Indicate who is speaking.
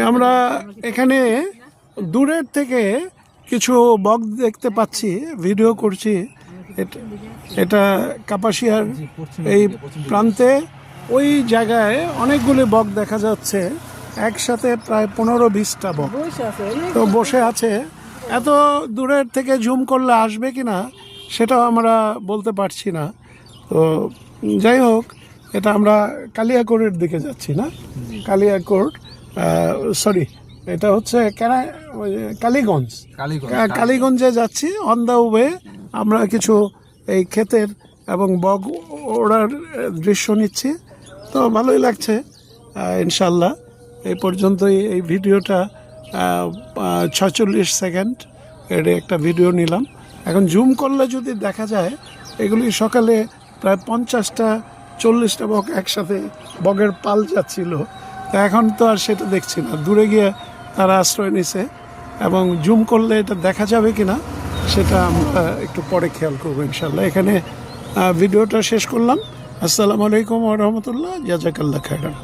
Speaker 1: আমরা এখানে দূরের থেকে কিছু বক দেখতে পাচ্ছি, ভিডিও করছি। এটা কাপাসিয়ার এই প্রান্তে ওই জায়গায় অনেকগুলি বক দেখা যাচ্ছে, একসাথে প্রায় 15-20টা বক তো বসে আছে। এত দূরের থেকে জুম করলে আসবে কিনা সেটাও আমরা বলতে পারছি না। তো যাই হোক, এটা আমরা কালিয়াকোটের দিকে যাচ্ছি না, কালিয়াকোট সরি, এটা হচ্ছে কালীগঞ্জ, কালীগঞ্জে যাচ্ছি। অন দ্য ওয়ে আমরা কিছু এই ক্ষেতের এবং বক ওড়ার দৃশ্য নিচ্ছি, তো ভালোই লাগছে। ইনশাল্লাহ এই পর্যন্তই এই ভিডিওটা 46 সেকেন্ড এর একটা ভিডিও নিলাম। এখন জুম করলে যদি দেখা যায় এগুলি সকালে প্রায় 50-40টা বক একসাথে বকের পাল যাচ্ছিল। তা এখন তো আর সেটা দেখছি না, দূরে গিয়ে তারা আশ্রয় নিছে, এবং জুম করলে এটা দেখা যাবে কিনা সেটা আমরা একটু পরে খেয়াল করবো ইনশাল্লাহ। এখানে ভিডিওটা শেষ করলাম। আসসালামু আলাইকুম ওয়া রাহমাতুল্লাহ, জাযাকাল্লাহ খাইরান।